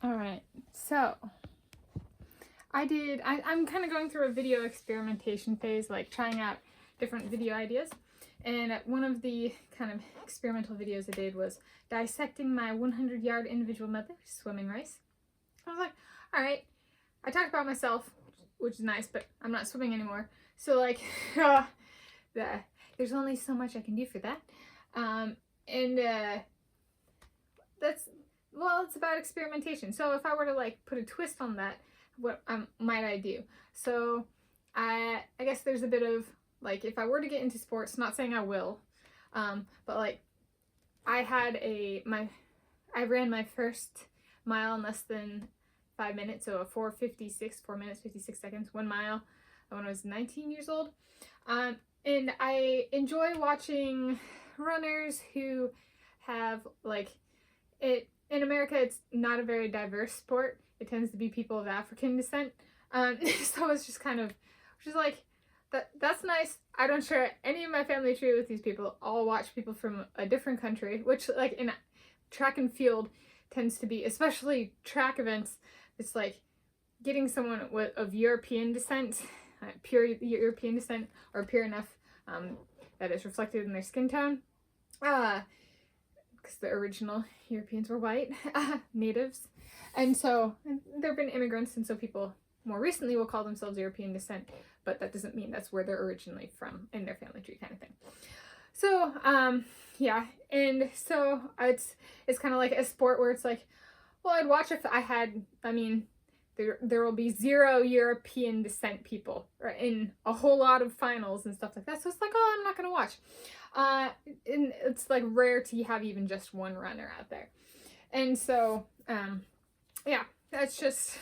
All right, so I'm kind of going through a video experimentation phase, like trying out different video ideas. And one of the kind of experimental videos I did was dissecting my 100-yard individual medley swimming race. I was like, all right, I talked about myself, which is nice, but I'm not swimming anymore. So like, there's only so much I can do for that. It's about experimentation. So if I were to like put a twist on that, what might I do? So I guess there's a bit of like, if I were to get into sports, not saying I will, but like I ran my first mile in less than 5 minutes, so a 4 minutes 56 seconds, 1 mile, when I was 19 years old. And I enjoy watching runners who have like it. In America, it's not a very diverse sport. It tends to be people of African descent. So it's just kind of, just like, that's nice. I don't share any of my family tree with these people. I'll watch people from a different country, which like in track and field tends to be, especially track events, it's like getting someone of European descent, pure European descent, or pure enough that is reflected in their skin tone. Because the original Europeans were white, natives. And so there have been immigrants, and so people more recently will call themselves European descent, but that doesn't mean that's where they're originally from in their family tree kind of thing. So, yeah, and so it's kind of like a sport where it's like, well, I'd watch if I had, there will be 0 European descent people in a whole lot of finals and stuff like that. So it's like, oh, I'm not going to watch. And it's like rare to have even just one runner out there. And so, yeah, that's just,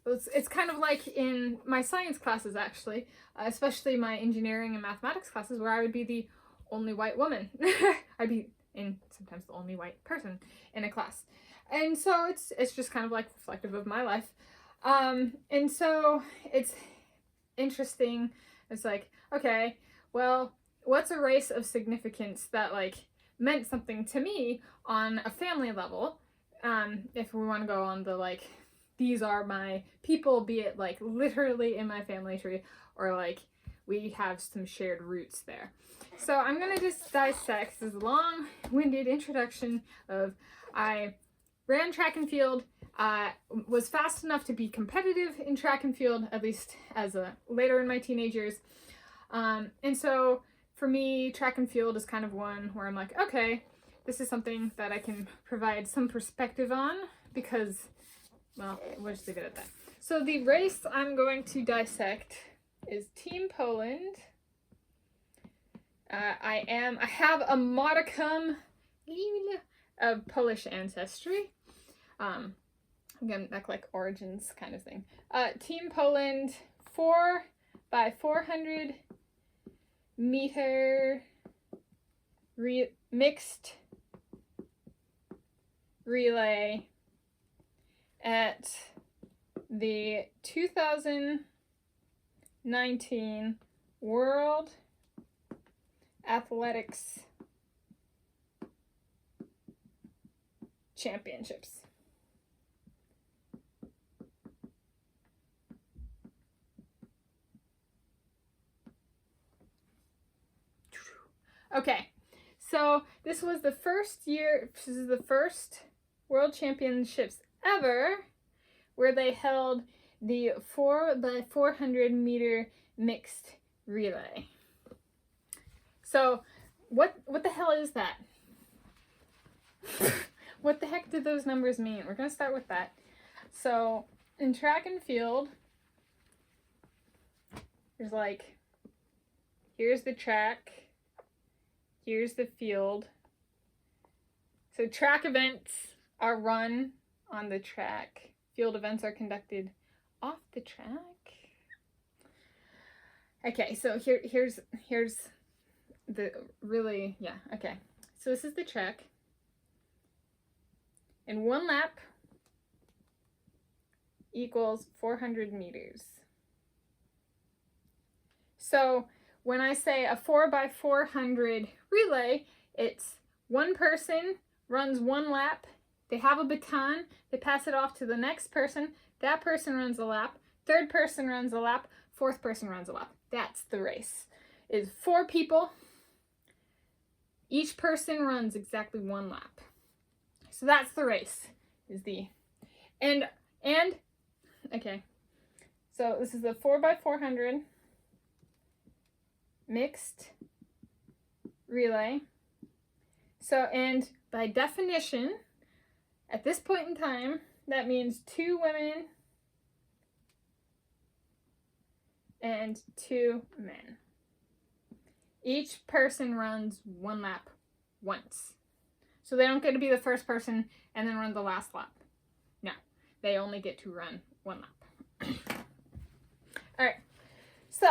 it's kind of like in my science classes, actually, especially my engineering and mathematics classes, where I would be the only white woman. I'd be sometimes the only white person in a class. And so it's just kind of like reflective of my life. And so it's interesting. It's like, okay, well, what's a race of significance that like meant something to me on a family level? If we want to go on the like, these are my people, be it like literally in my family tree, or like we have some shared roots there. So I'm gonna just dissect this long-winded introduction of I ran track and field, was fast enough to be competitive in track and field, at least as later in my teenage years. And so for me, track and field is kind of one where I'm like, okay, this is something that I can provide some perspective on because, well, we'll just leave it at that. So the race I'm going to dissect is Team Poland. I have a modicum of Polish ancestry. Again, that like origins kind of thing. Team Poland 4x400 meter mixed relay at the 2019 World Athletics Championships. Okay, so this is the first World Championships ever where they held the 4x400 meter mixed relay. So what the hell is that? What the heck do those numbers mean? We're going to start with that. So in track and field, there's like, here's the track, here's the field. So track events are run on the track. Field events are conducted off the track. Okay, so here's the really, yeah, okay. So this is the track. And 1 lap equals 400 meters. So when I say a 4x400 relay, it's one person runs 1 lap They have a baton, they pass it off to the next person, that person runs a lap, third person runs a lap, fourth person runs a lap. That's the race. It's 4 people. Each person runs exactly 1 lap. So that's the race. Okay. So this is the 4x400 mixed relay. So, and by definition, at this point in time, that means 2 women and 2 men. Each person runs 1 lap once. So they don't get to be the first person and then run the last lap. No, they only get to run 1 lap. All right, so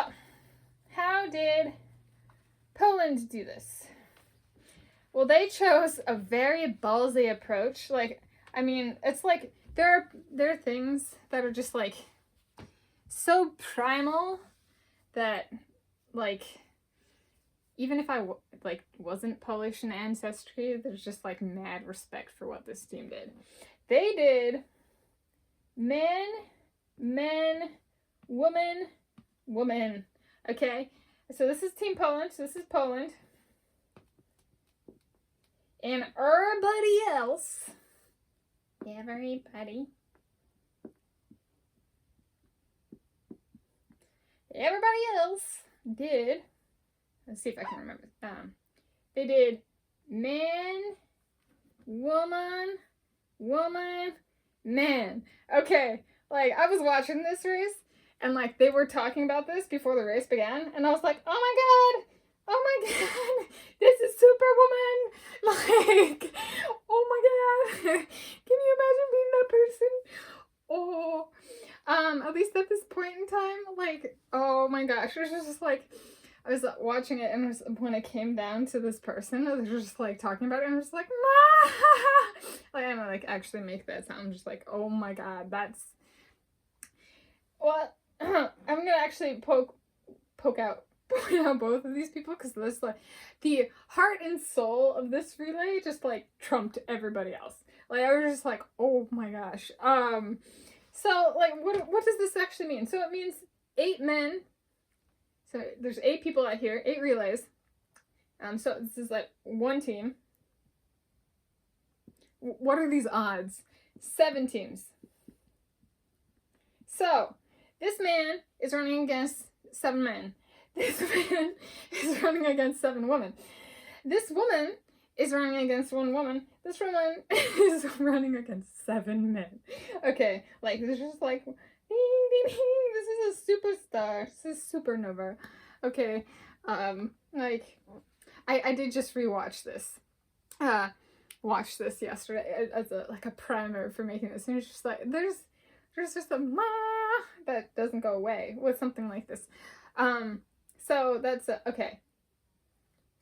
how did Poland do this? Well, they chose a very ballsy approach. Like, I mean, it's like there are things that are just like so primal that, like, even if I wasn't Polish in ancestry, there's just like mad respect for what this team did. They did men, men, woman, woman. Okay, so this is Team Poland. So this is Poland. And everybody else, everybody else did, let's see if I can remember. They did man, woman, woman, man. Okay, like I was watching this race and like they were talking about this before the race began and I was like, oh my god, this is Superwoman. Like, oh my god, can you imagine being that person? Oh, at least at this point in time, like, oh my gosh, it was just like, I was watching it and when it came down to this person, they were just like talking about it and I was like, ma! Like, I'm gonna like actually make that sound, just like, oh my god, that's, well, I'm gonna actually point out both of these people because this, like, the heart and soul of this relay just like trumped everybody else. Like, I was just like, oh my gosh. So like what does this actually mean? So it means 8 men. So there's 8 people out here, 8 relays. So this is like 1 team. What are these odds? 7 teams. So this man is running against 7 men. This man is running against 7 women. This woman is running against 1 woman. This woman is running against 7 men. Okay, like, this is just like, ding, ding, ding. This is a superstar. This is supernova. Okay, like, I did just rewatch this. Watched this yesterday as a primer for making this. And it's just like, there's just a ma that doesn't go away with something like this. So that's, okay.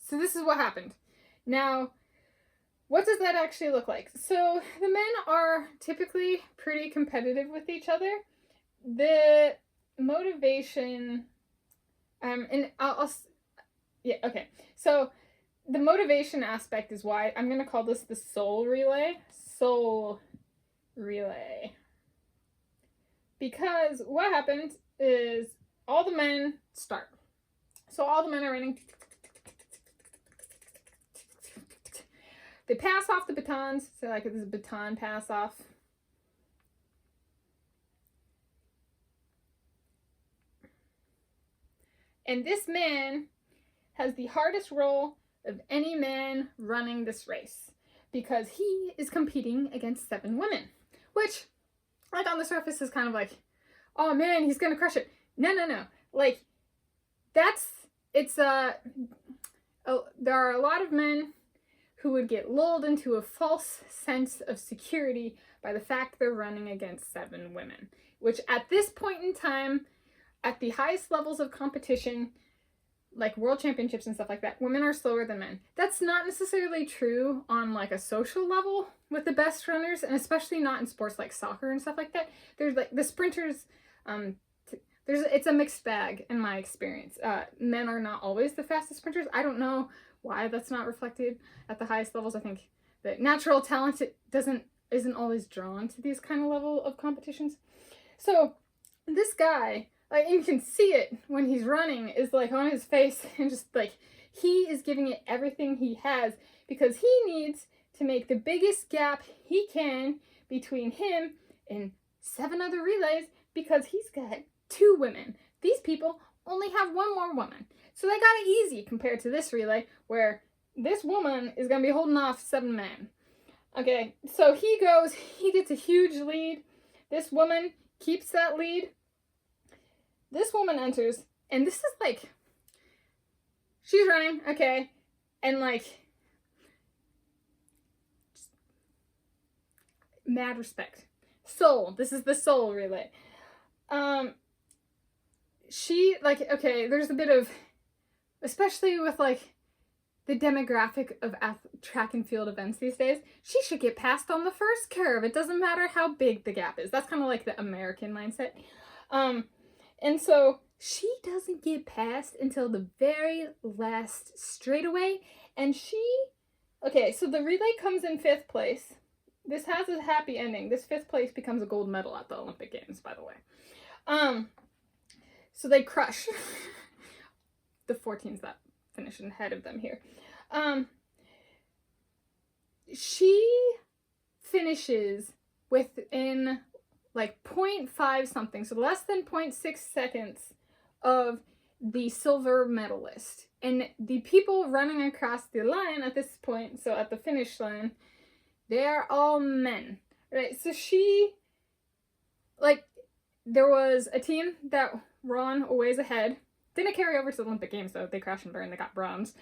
So this is what happened. Now, what does that actually look like? So the men are typically pretty competitive with each other. The motivation, and yeah, okay. So the motivation aspect is why I'm going to call this the soul relay. Soul relay. Because what happens is all the men start. So all the men are running. They pass off the batons. So like this is a baton pass off. And this man has the hardest role of any man running this race because he is competing against 7 women, which, like, on the surface is kind of like, oh man, he's gonna crush it. No. Like, there are a lot of men who would get lulled into a false sense of security by the fact they're running against 7 women, which at this point in time, at the highest levels of competition, like world championships and stuff like that, women are slower than men. That's not necessarily true on like a social level with the best runners, and especially not in sports like soccer and stuff like that. There's like the sprinters, it's a mixed bag in my experience. Men are not always the fastest sprinters. I don't know why that's not reflected at the highest levels. I think that natural talent, it doesn't isn't always drawn to these kind of level of competitions. So this guy, like, you can see it when he's running, is like on his face, and just like he is giving it everything he has, because he needs to make the biggest gap he can between him and 7 other relays, because he's got 2 women. These people only have 1 more woman. So they got it easy compared to this relay, where this woman is going to be holding off 7 men. Okay, so he goes, he gets a huge lead. This woman keeps that lead. This woman enters, and this is like, she's running, okay, and like, mad respect. Soul, this is the soul relay. She, like, okay, there's a bit of, especially with like the demographic of track and field events these days, she should get passed on the first curve. It doesn't matter how big the gap is. That's kind of like the American mindset. And so she doesn't get passed until the very last straightaway. And she, okay, so the relay comes in 5th place. This has a happy ending. This 5th place becomes a gold medal at the Olympic Games, by the way. So they crush the 14s that finish ahead of them here. She finishes within like 0.5 something, so less than 0.6 seconds of the silver medalist. And the people running across the line at this point, so at the finish line, they're all men, right? So she, like, there was a team that ran a ways ahead. Didn't carry over to the Olympic Games, though. They crashed and burned. They got bronze,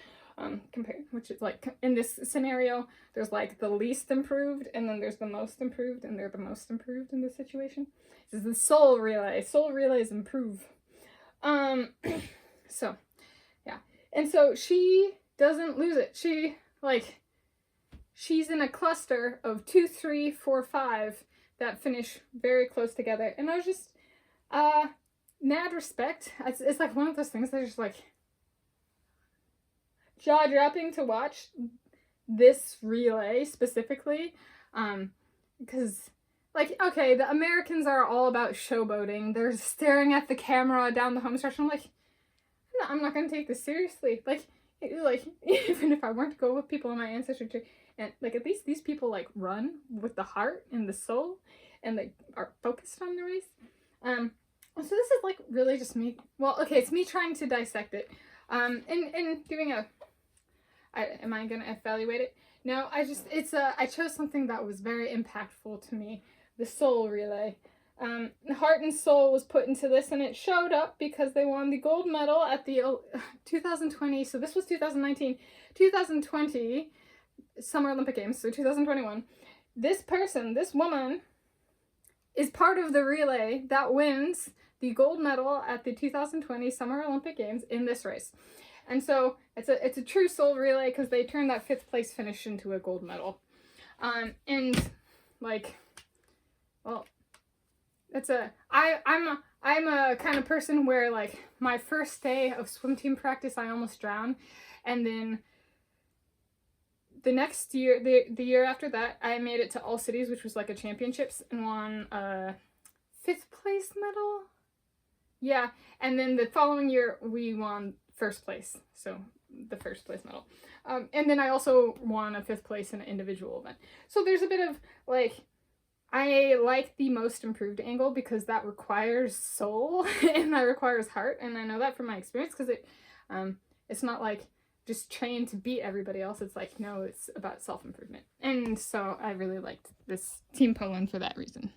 compared, which is like, in this scenario, there's like the least improved, and then there's the most improved, and they're the most improved in this situation. This is the soul relay. Soul relays improve. So, yeah. And so she doesn't lose it. She, like, she's in a cluster of 2, 3, 4, 5 that finish very close together. And I was just, mad respect. It's like one of those things that are just like jaw-dropping to watch this relay specifically. Because, like, okay, the Americans are all about showboating. They're staring at the camera down the homestretch. I'm like, I'm not going to take this seriously. Like, even if I weren't to go with people in my ancestry tree, and like, at least these people like run with the heart and the soul, and they are focused on the race. So this is like really just me. Well, okay, it's me trying to dissect it. And doing am I gonna evaluate it? No, I chose something that was very impactful to me. The soul relay. Heart and soul was put into this, and it showed up because they won the gold medal at the 2020, so this was 2019, 2020 Summer Olympic Games, so 2021. This woman, is part of the relay that wins the gold medal at the 2020 Summer Olympic Games in this race. And so it's a true soul relay, because they turned that 5th place finish into a gold medal. And like, well, I'm a kind of person where, like, my first day of swim team practice, I almost drowned. And then the next year, the year after that, I made it to All Cities, which was like a championships, and won a 5th place medal. Yeah, and then the following year, we won 1st place, so the 1st place medal. And then I also won a 5th place in an individual event. So there's a bit of, like, I like the most improved angle, because that requires soul, and that requires heart, and I know that from my experience, because it's not like just train to beat everybody else. It's like, no, it's about self-improvement. And so I really liked this Team Poland for that reason.